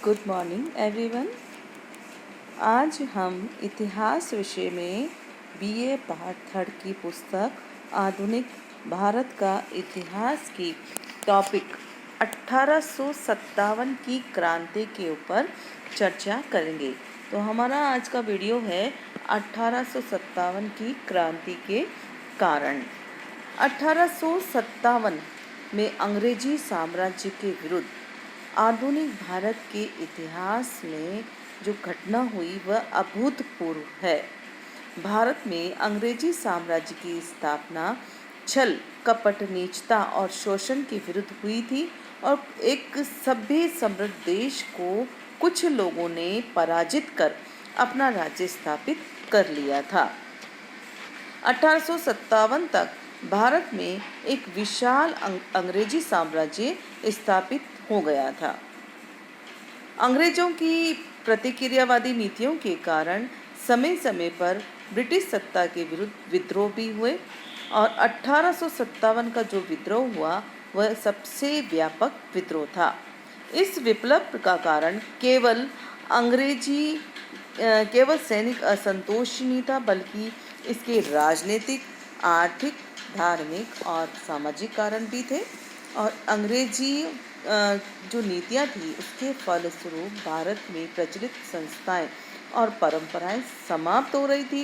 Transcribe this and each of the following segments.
Good morning everyone. आज हम इतिहास विषय में बीए पार्ट 3 की पुस्तक आधुनिक भारत का इतिहास की टॉपिक 1857 की क्रांति के ऊपर चर्चा करेंगे। तो हमारा आज का वीडियो है 1857 की क्रांति के कारण। 1857 में अंग्रेजी साम्राज्य के विरुद्ध आधुनिक भारत के इतिहास में जो घटना हुई वह अभूतपूर्व है। भारत में अंग्रेजी साम्राज्य की स्थापना छल, कपट, नीचता और शोषण के विरुद्ध हुई थी और एक सभ्य समृद्ध देश को कुछ लोगों ने पराजित कर अपना राज्य स्थापित कर लिया था। 1857 तक भारत में एक विशाल अंग्रेजी साम्राज्य स्थापित हो गया था। अंग्रेजों की प्रतिक्रियावादी नीतियों के कारण समय समय पर ब्रिटिश सत्ता के विरुद्ध विद्रोह भी हुए और 1857 का जो विद्रोह हुआ वह सबसे व्यापक विद्रोह था। इस विप्लव का कारण केवल सैनिक असंतोष नहीं था, बल्कि इसके राजनीतिक, आर्थिक, धार्मिक और सामाजिक कारण भी थे। और अंग्रेजी जो नीतियाँ थी उसके फलस्वरूप भारत में प्रचलित संस्थाएं और परंपराएं समाप्त हो रही थी।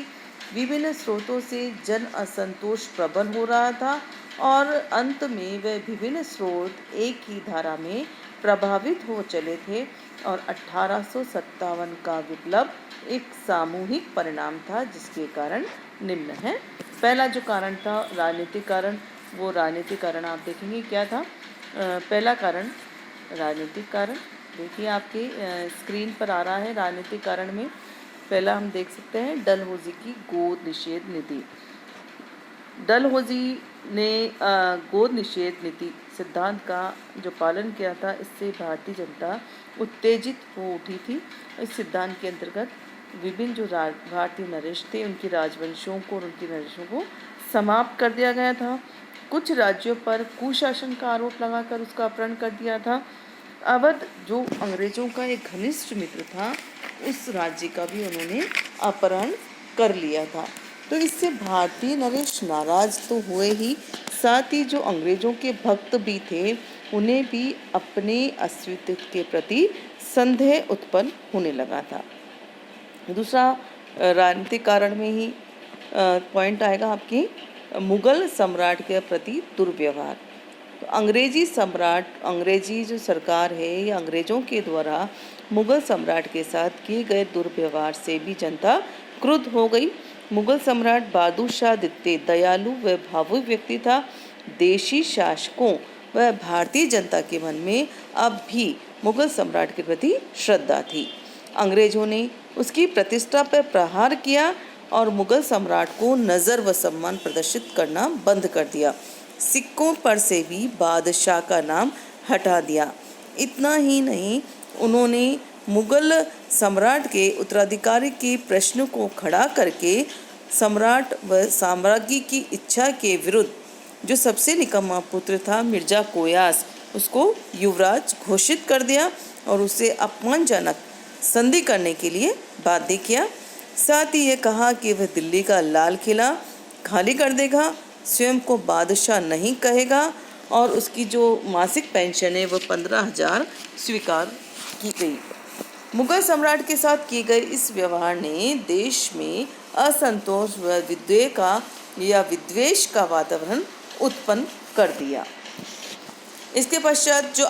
विभिन्न स्रोतों से जन असंतोष प्रबल हो रहा था और अंत में वह विभिन्न स्रोत एक ही धारा में प्रभावित हो चले थे और 1857 का विप्लव एक सामूहिक परिणाम था, जिसके कारण निम्न है। पहला जो कारण था राजनीतिक कारण, वो राजनीतिक कारण आप देखेंगे क्या था। पहला कारण राजनीतिक कारण, देखिए आपके स्क्रीन पर आ रहा है। राजनीतिक कारण में पहला हम देख सकते हैं डलहौजी की गोद निषेध नीति। डलहौजी ने गोद निषेध नीति सिद्धांत का जो पालन किया था, इससे भारतीय जनता उत्तेजित हो उठी थी। इस सिद्धांत के अंतर्गत विभिन्न जो भारतीय नरेश थे उनकी राजवंशों को और उनकी नरेशों को समाप्त कर दिया गया था। कुछ राज्यों पर कुशासन का आरोप लगाकर उसका अपहरण कर दिया था। अवध जो अंग्रेजों का एक घनिष्ठ मित्र था, उस राज्य का भी उन्होंने अपहरण कर लिया था। तो इससे भारतीय नरेश नाराज तो हुए ही, साथ ही जो अंग्रेजों के भक्त भी थे उन्हें भी अपने अस्तित्व के प्रति संदेह उत्पन्न होने लगा था। दूसरा राजनीतिक कारण में ही पॉइंट आएगा आपकी मुगल सम्राट के प्रति दुर्व्यवहार। तो अंग्रेजी जो सरकार है या अंग्रेजों के द्वारा मुगल सम्राट के साथ किए गए दुर्व्यवहार से भी जनता क्रुद्ध हो गई। मुगल सम्राट बहादुर शाह द्वितीय दयालु व भावुक व्यक्ति था। देशी शासकों व भारतीय जनता के मन में अब भी मुगल सम्राट के प्रति श्रद्धा थी। अंग्रेजों ने उसकी प्रतिष्ठा पर प्रहार किया और मुगल सम्राट को नज़र व सम्मान प्रदर्शित करना बंद कर दिया। सिक्कों पर से भी बादशाह का नाम हटा दिया। इतना ही नहीं, उन्होंने मुगल सम्राट के उत्तराधिकारी के प्रश्न को खड़ा करके सम्राट व साम्राज्य की इच्छा के विरुद्ध जो सबसे निकम्मा पुत्र था मिर्जा कोयास, उसको युवराज घोषित कर दिया और उसे अपमानजनक संधि करने के लिए बाध्य किया। साथ ही ये कहा कि वह दिल्ली का लाल किला खाली कर देगा, स्वयं को बादशाह नहीं कहेगा और उसकी जो मासिक पेंशन है वह 15,000 स्वीकार की गई। मुगल सम्राट के साथ किए गए इस व्यवहार ने देश में असंतोष व विद्वेष का वातावरण उत्पन्न कर दिया। इसके पश्चात जो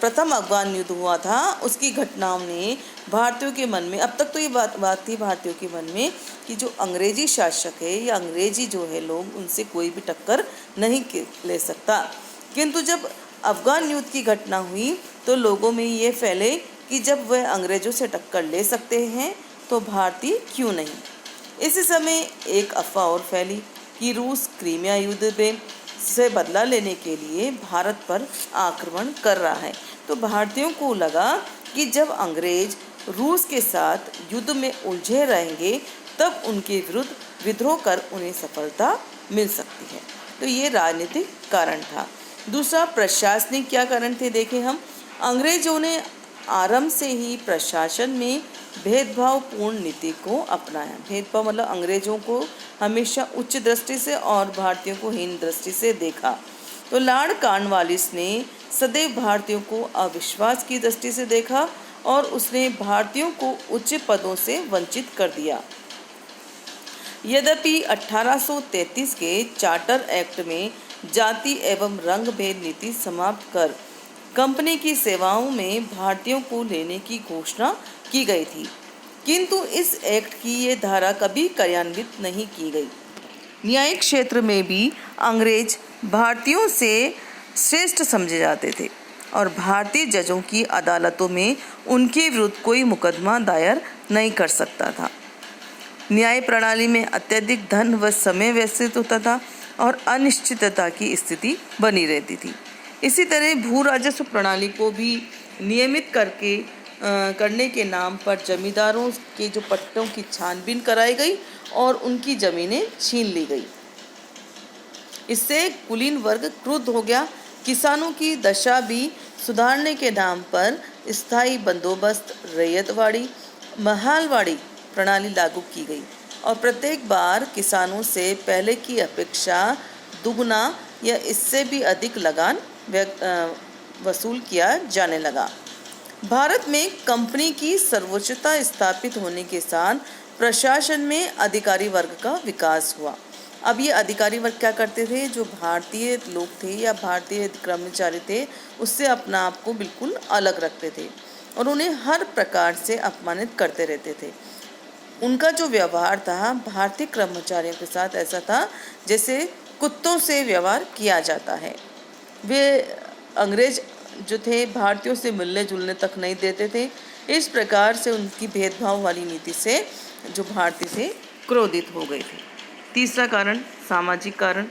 प्रथम अफगान युद्ध हुआ था, उसकी घटनाओं ने भारतीयों के मन में, अब तक तो ये बात थी भारतीयों के मन में कि जो अंग्रेजी शासक है या अंग्रेजी जो है लोग, उनसे कोई भी टक्कर नहीं ले सकता। किंतु जब अफगान युद्ध की घटना हुई तो लोगों में ये फैले कि जब वह अंग्रेजों से टक्कर ले सकते हैं तो भारतीय क्यों नहीं। इसी समय एक अफवाह और फैली कि रूस क्रीमिया युद्ध में से बदला लेने के लिए भारत पर आक्रमण कर रहा है। तो भारतीयों को लगा कि जब अंग्रेज रूस के साथ युद्ध में उलझे रहेंगे तब उनके विरुद्ध विद्रोह कर उन्हें सफलता मिल सकती है। तो ये राजनीतिक कारण था। दूसरा प्रशासनिक क्या कारण थे, देखें हम। अंग्रेजों ने आरंभ से ही प्रशासन में भेदभावपूर्ण नीति को अपनाया। भेदभाव मतलब अंग्रेजों को हमेशा उच्च दृष्टि से और भारतीयों को हीन दृष्टि से देखा। तो लॉर्ड कॉर्नवालिस ने सदैव भारतीयों को अविश्वास की दृष्टि से देखा और उसने भारतीयों को उच्च पदों से वंचित कर दिया। यद्यपि 1833 के चार्टर एक्ट में जाति एवं रंग भेद नीति समाप्त कर कंपनी की सेवाओं में भारतीयों को लेने की घोषणा की गई थी, किंतु इस एक्ट की ये धारा कभी कार्यान्वित नहीं की गई। न्यायिक क्षेत्र में भी अंग्रेज भारतीयों से श्रेष्ठ समझे जाते थे और भारतीय जजों की अदालतों में उनके विरुद्ध कोई मुकदमा दायर नहीं कर सकता था। न्याय प्रणाली में अत्यधिक धन व समय व्यतीत होता था और अनिश्चितता की स्थिति बनी रहती थी। इसी तरह भू राजस्व प्रणाली को भी नियमित करने के नाम पर जमींदारों के जो पट्टों की छानबीन कराई गई और उनकी जमीनें छीन ली गई। इससे कुलीन वर्ग क्रुद्ध हो गया। किसानों की दशा भी सुधारने के नाम पर स्थायी बंदोबस्त, रैयतवाड़ी, महालवाड़ी प्रणाली लागू की गई और प्रत्येक बार किसानों से पहले की अपेक्षा दुगना या इससे भी अधिक लगान वसूल किया जाने लगा। भारत में कंपनी की सर्वोच्चता स्थापित होने के साथ प्रशासन में अधिकारी वर्ग का विकास हुआ। अब ये अधिकारी वर्ग क्या करते थे? जो भारतीय लोग थे या भारतीय कर्मचारी थे उससे अपना आप को बिल्कुल अलग रखते थे और उन्हें हर प्रकार से अपमानित करते रहते थे। उनका जो व्यवहार था भारतीय कर्मचारियों के साथ ऐसा था जैसे कुत्तों से व्यवहार किया जाता है। वे अंग्रेज जो थे भारतीयों से मिलने जुलने तक नहीं देते थे। इस प्रकार से उनकी भेदभाव वाली नीति से जो भारतीय थे क्रोधित हो गए थे। तीसरा कारण सामाजिक कारण।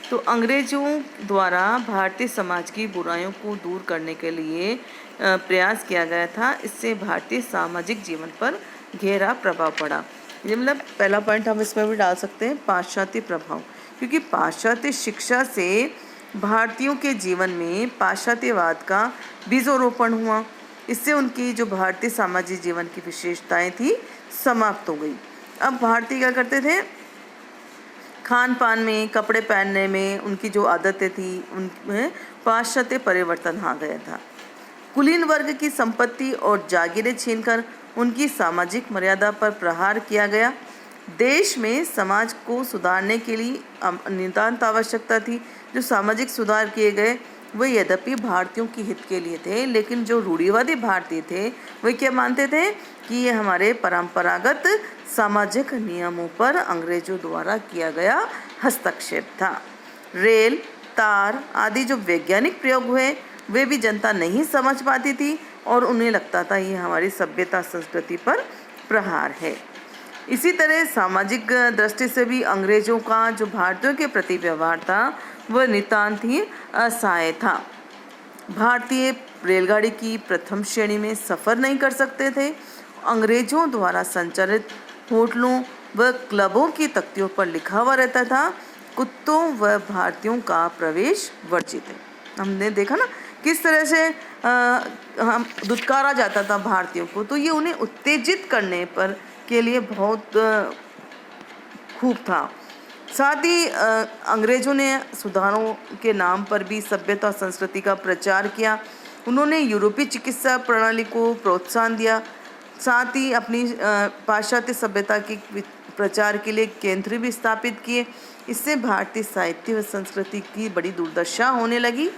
तो अंग्रेजों द्वारा भारतीय समाज की बुराइयों को दूर करने के लिए प्रयास किया गया था। इससे भारतीय सामाजिक जीवन पर गहरा प्रभाव पड़ा। ये मतलब पहला पॉइंट हम इसमें भी डाल सकते हैं पाश्चात्य प्रभाव, क्योंकि पाश्चात्य शिक्षा से भारतीयों के जीवन में पाश्चात्यवाद का बीजोरोपण हुआ। इससे उनकी जो भारतीय सामाजिक जीवन की विशेषताएं थी समाप्त हो गई। अब भारतीय क्या करते थे? खान पान में, कपड़े पहनने में उनकी जो आदतें थी उनमें पाश्चात्य परिवर्तन आ गया था। कुलीन वर्ग की संपत्ति और जागीरें छीनकर उनकी सामाजिक मर्यादा पर प्रहार किया गया। देश में समाज को सुधारने के लिए नितांत आवश्यकता थी। जो सामाजिक सुधार किए गए वे यद्यपि भारतीयों के हित के लिए थे, लेकिन जो रूढ़िवादी भारतीय थे वे क्या मानते थे कि ये हमारे परंपरागत सामाजिक नियमों पर अंग्रेजों द्वारा किया गया हस्तक्षेप था। रेल, तार आदि जो वैज्ञानिक प्रयोग हुए वे भी जनता नहीं समझ पाती थी और उन्हें लगता था ये हमारी सभ्यता संस्कृति पर प्रहार है। इसी तरह सामाजिक दृष्टि से भी अंग्रेजों का जो भारतीयों के प्रति व्यवहार था वह नितांत ही असहाय था। भारतीय रेलगाड़ी की प्रथम श्रेणी में सफ़र नहीं कर सकते थे। अंग्रेजों द्वारा संचालित होटलों व क्लबों की तख्तियों पर लिखा हुआ रहता था कुत्तों व भारतीयों का प्रवेश वर्जित है। हमने देखा ना किस तरह से हम दुत्कारा जाता था भारतीयों को, तो ये उन्हें उत्तेजित करने पर के लिए बहुत खूब था। साथ ही अंग्रेजों ने सुधारों के नाम पर भी सभ्यता और संस्कृति का प्रचार किया। उन्होंने यूरोपीय चिकित्सा प्रणाली को प्रोत्साहन दिया। साथ ही अपनी पाश्चात्य सभ्यता के प्रचार के लिए केंद्र भी स्थापित किए। इससे भारतीय साहित्य व संस्कृति की बड़ी दुर्दशा होने लगी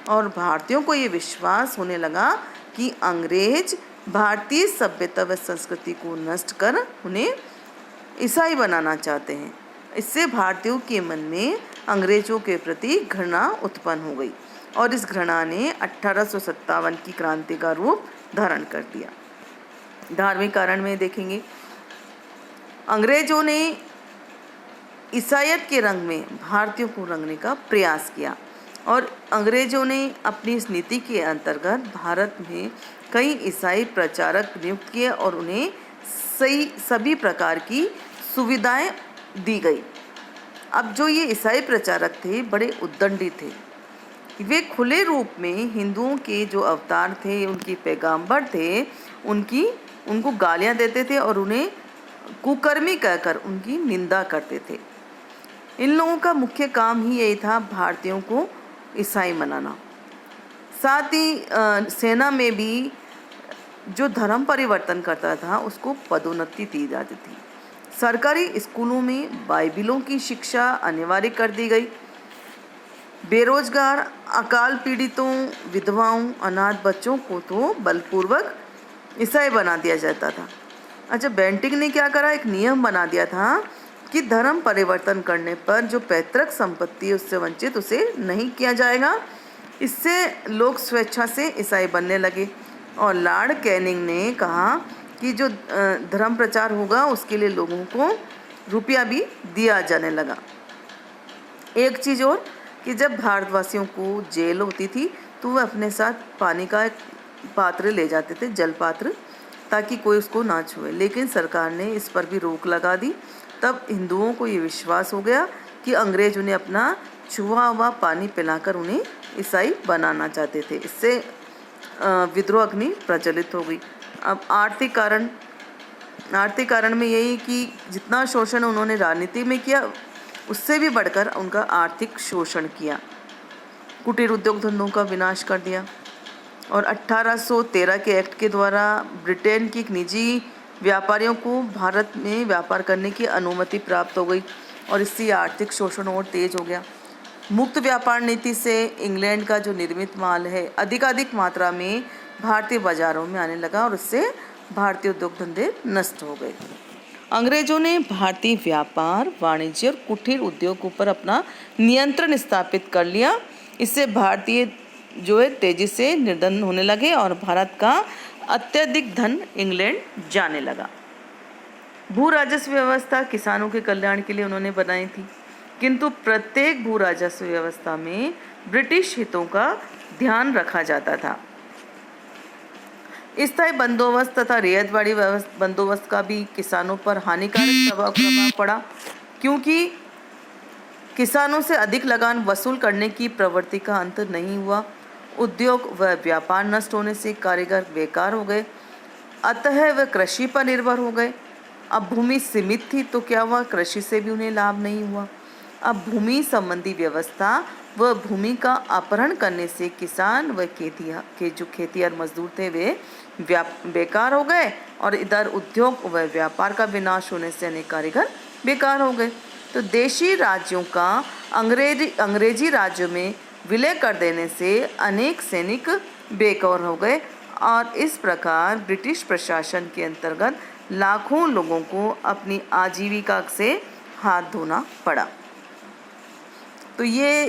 और भारतीयों को ये विश्वास होने लगा कि अंग्रेज भारतीय सभ्यता व संस्कृति को नष्ट कर उन्हें ईसाई बनाना चाहते हैं। इससे भारतीयों के मन में अंग्रेजों के प्रति घृणा उत्पन्न हो गई और इस घृणा ने 1857 की क्रांति का रूप धारण कर दिया। धार्मिक कारण में देखेंगे, अंग्रेजों ने ईसाईयत के रंग में भारतीयों को रंगने का प्रयास किया और अंग्रेजों ने अपनी इस नीति के अंतर्गत भारत में कई ईसाई प्रचारक नियुक्त किए और उन्हें सभी प्रकार की सुविधाएं दी गई। अब जो ये ईसाई प्रचारक थे बड़े उद्दंडी थे। वे खुले रूप में हिंदुओं के जो अवतार थे, उनके पैगंबर थे, उनको गालियां देते थे और उन्हें कुकर्मी कहकर उनकी निंदा करते थे। इन लोगों का मुख्य काम ही यही था, भारतीयों को ईसाई बनाना। साथ ही सेना में भी जो धर्म परिवर्तन करता था उसको पदोन्नति दी जाती थी। सरकारी स्कूलों में बाइबिलों की शिक्षा अनिवार्य कर दी गई। बेरोजगार, अकाल पीड़ितों, विधवाओं, अनाथ बच्चों को तो बलपूर्वक ईसाई बना दिया जाता था। अच्छा, बेंटिक ने क्या करा, एक नियम बना दिया था कि धर्म परिवर्तन करने पर जो पैतृक संपत्ति उससे वंचित उसे नहीं किया जाएगा। इससे लोग स्वेच्छा से ईसाई बनने लगे और लॉर्ड कैनिंग ने कहा कि जो धर्म प्रचार होगा उसके लिए लोगों को रुपया भी दिया जाने लगा। एक चीज़ और कि जब भारतवासियों को जेल होती थी तो वह अपने साथ पानी का एक पात्र ले जाते थे, जल पात्र, ताकि कोई उसको ना छुए। लेकिन सरकार ने इस पर भी रोक लगा दी। तब हिंदुओं को ये विश्वास हो गया कि अंग्रेज उन्हें अपना छुआ हुआ पानी पिलाकर उन्हें ईसाई बनाना चाहते थे। इससे विद्रोह अग्नि प्रज्वलित हो गई। अब आर्थिक कारण में यही कि जितना शोषण उन्होंने राजनीति में किया उससे भी बढ़कर उनका आर्थिक शोषण किया। कुटीर उद्योग धंधों का विनाश कर दिया और 1813 के एक्ट के द्वारा ब्रिटेन की निजी व्यापारियों को भारत में व्यापार करने की अनुमति प्राप्त हो गई और इससे आर्थिक शोषण और तेज हो गया। मुक्त व्यापार नीति से इंग्लैंड का जो निर्मित माल है अधिकाधिक मात्रा में भारतीय बाजारों में आने लगा और उससे भारतीय उद्योग धंधे नष्ट हो गए। अंग्रेजों ने भारतीय व्यापार, वाणिज्य और कुटीर उद्योग पर अपना नियंत्रण स्थापित कर लिया। इससे भारतीय जो है तेजी से निर्धन होने लगे और भारत का अत्यधिक धन इंग्लैंड जाने लगा। भू राजस्व व्यवस्था किसानों के कल्याण के लिए उन्होंने बनाई थी, किंतु प्रत्येक भू राजस्व व्यवस्था में ब्रिटिश हितों का ध्यान रखा जाता था। स्थायी बंदोबस्त तथा रियायतवाड़ी बंदोबस्त का भी किसानों पर हानिकारक प्रभाव पड़ा, क्योंकि किसानों से अधिक लगान वसूल करने की प्रवृत्ति का अंत नहीं हुआ। उद्योग व व्यापार नष्ट होने से कारीगर बेकार हो गए, अतः वे कृषि पर निर्भर हो गए। अब भूमि सीमित थी तो क्या हुआ, कृषि से भी उन्हें लाभ नहीं हुआ। अब भूमि संबंधी व्यवस्था व भूमि का अपहरण करने से किसान व जो खेतिहर मजदूर थे वे बेकार हो गए और इधर उद्योग व व्यापार का विनाश होने से अनेक कारीगर बेकार हो गए। तो देशी राज्यों का अंग्रेजी राज्यों में विलय कर देने से अनेक सैनिक बेकार हो गए और इस प्रकार ब्रिटिश प्रशासन के अंतर्गत लाखों लोगों को अपनी आजीविका से हाथ धोना पड़ा। तो ये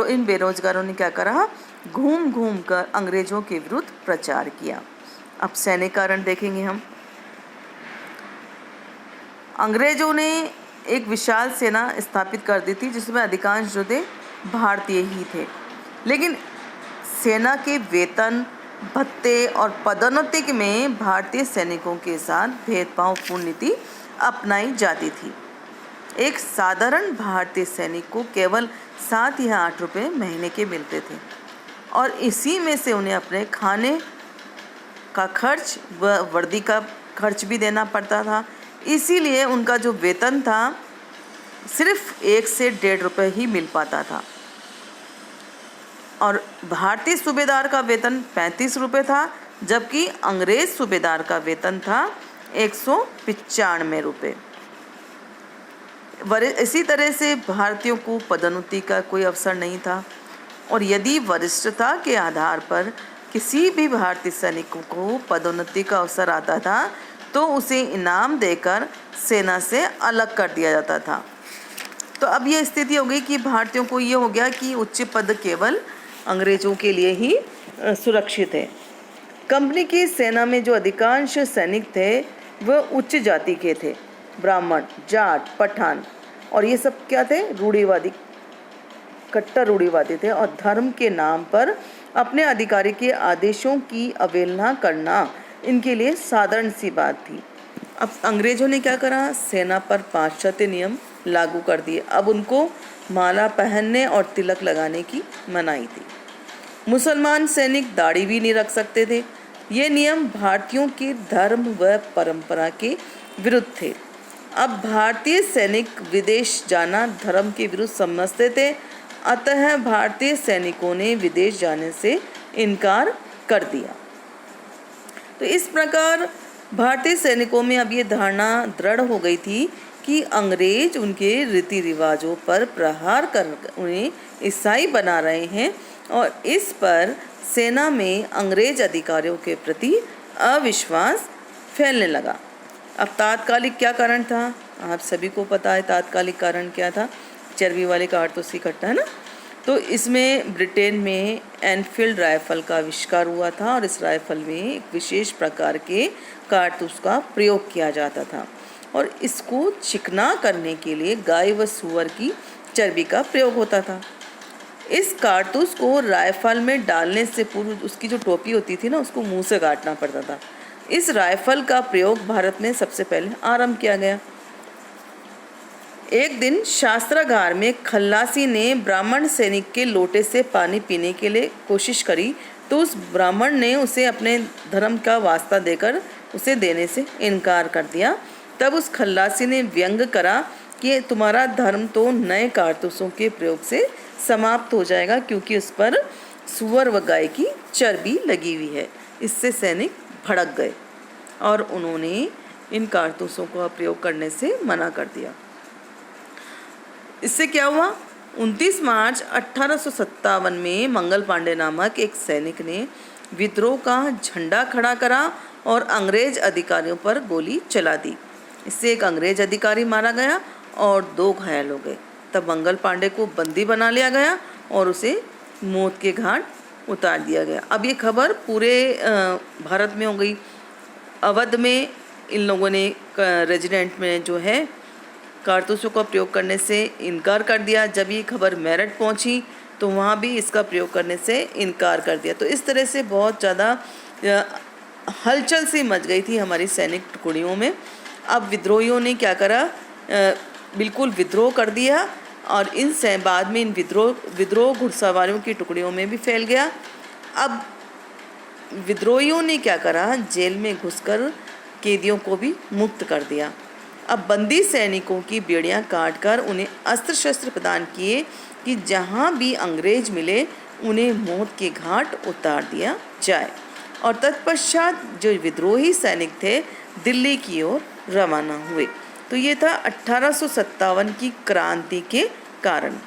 इन बेरोजगारों ने क्या करा, घूम घूम कर अंग्रेजों के विरुद्ध प्रचार किया। अब सैनिक कारण देखेंगे हम। अंग्रेजों ने एक विशाल सेना स्थापित कर दी थी जिसमें अधिकांश जो थे भारतीय ही थे, लेकिन सेना के वेतन, भत्ते और पदोन्नति में भारतीय सैनिकों के साथ भेदभावपूर्ण नीति अपनाई जाती थी। एक साधारण भारतीय सैनिक को केवल 7 या 8 रुपये महीने के मिलते थे और इसी में से उन्हें अपने खाने का खर्च व वर्दी का खर्च भी देना पड़ता था। इसीलिए उनका जो वेतन था सिर्फ 1 से 1.5 रुपये ही मिल पाता था और भारतीय सूबेदार का वेतन 35 रुपये था, जबकि अंग्रेज सूबेदार का वेतन था 195 रुपये। इसी तरह से भारतीयों को पदोन्नति का कोई अवसर नहीं था और यदि वरिष्ठता के आधार पर किसी भी भारतीय सैनिक को पदोन्नति का अवसर आता था तो उसे इनाम देकर सेना से अलग कर दिया जाता था। तो अब ये स्थिति हो गई कि भारतीयों को ये हो गया कि उच्च पद केवल अंग्रेजों के लिए ही सुरक्षित है। कंपनी की सेना में जो अधिकांश सैनिक थे वह उच्च जाति के थे, ब्राह्मण, जाट, पठान, और ये सब क्या थे, रूढ़िवादी, कट्टर रूढ़िवादी थे और धर्म के नाम पर अपने अधिकारी के आदेशों की अवहेलना करना इनके लिए साधारण सी बात थी। अब अंग्रेजों ने क्या करा, सेना पर पाश्चात्य नियम लागू कर दिए। अब उनको माला पहनने और तिलक लगाने की मनाही थी। मुसलमान सैनिक दाढ़ी भी नहीं रख सकते थे। ये नियम भारतीयों के धर्म व परंपरा के विरुद्ध थे। अब भारतीय सैनिक विदेश जाना धर्म के विरुद्ध समझते थे, अतः भारतीय सैनिकों ने विदेश जाने से इनकार कर दिया। तो इस प्रकार भारतीय सैनिकों में अब ये धारणा दृढ़ हो गई थी कि अंग्रेज उनके रीति रिवाजों पर प्रहार कर उन्हें ईसाई बना रहे हैं, और इस पर सेना में अंग्रेज अधिकारियों के प्रति अविश्वास फैलने लगा। अब तात्कालिक क्या कारण था, आप सभी को पता है तात्कालिक कारण क्या था। चर्बी वाले कारतूस इकट्ठा, है ना। तो इसमें ब्रिटेन में एनफील्ड राइफल का आविष्कार हुआ था, और इस राइफल में एक विशेष प्रकार के कारतूस का प्रयोग किया जाता था, और इसको चिकना करने के लिए गाय व सूअर की चर्बी का प्रयोग होता था। इस कारतूस को राइफल में डालने से पूर्व उसकी जो टोपी होती थी ना, उसको मुंह से काटना पड़ता था। इस राइफल का प्रयोग भारत में सबसे पहले आरंभ किया गया। एक दिन शास्त्रागार में खल्लासी ने ब्राह्मण सैनिक के लोटे से पानी पीने के लिए कोशिश करी, तो उस ब्राह्मण ने उसे अपने धर्म का वास्ता देकर उसे देने से इनकार कर दिया। तब उस खल्लासी ने व्यंग करा कि तुम्हारा धर्म तो नए कारतूसों के प्रयोग से समाप्त हो जाएगा, क्योंकि उस पर सूअर व गाय की चर्बी लगी हुई है। इससे सैनिक भड़क गए और उन्होंने इन कारतूसों का प्रयोग करने से मना कर दिया। इससे क्या हुआ, 29 मार्च 1857 में मंगल पांडे नामक एक सैनिक ने विद्रोह का झंडा खड़ा करा और अंग्रेज अधिकारियों पर गोली चला दी। इससे एक अंग्रेज अधिकारी मारा गया और 2 घायल हो गए। तब मंगल पांडे को बंदी बना लिया गया और उसे मौत के घाट उतार दिया गया। अब ये खबर पूरे भारत में हो गई। अवध में इन लोगों ने रेजिडेंट में जो है कारतूसों का प्रयोग करने से इनकार कर दिया। जब ये खबर मेरठ पहुंची तो वहाँ भी इसका प्रयोग करने से इनकार कर दिया। तो इस तरह से बहुत ज़्यादा हलचल सी मच गई थी हमारी सैनिक टुकड़ियों में। अब विद्रोहियों ने क्या करा, बिल्कुल विद्रोह कर दिया, और इन बाद में इन विद्रोह घुड़सवारों की टुकड़ियों में भी फैल गया। अब विद्रोहियों ने क्या करा, जेल में घुसकर कैदियों को भी मुक्त कर दिया। अब बंदी सैनिकों की बेड़ियां काटकर उन्हें अस्त्र शस्त्र प्रदान किए कि जहां भी अंग्रेज मिले उन्हें मौत के घाट उतार दिया जाए। और तत्पश्चात जो विद्रोही सैनिक थे दिल्ली की ओर रवाना हुए। तो ये था 1857 की क्रांति के कारण।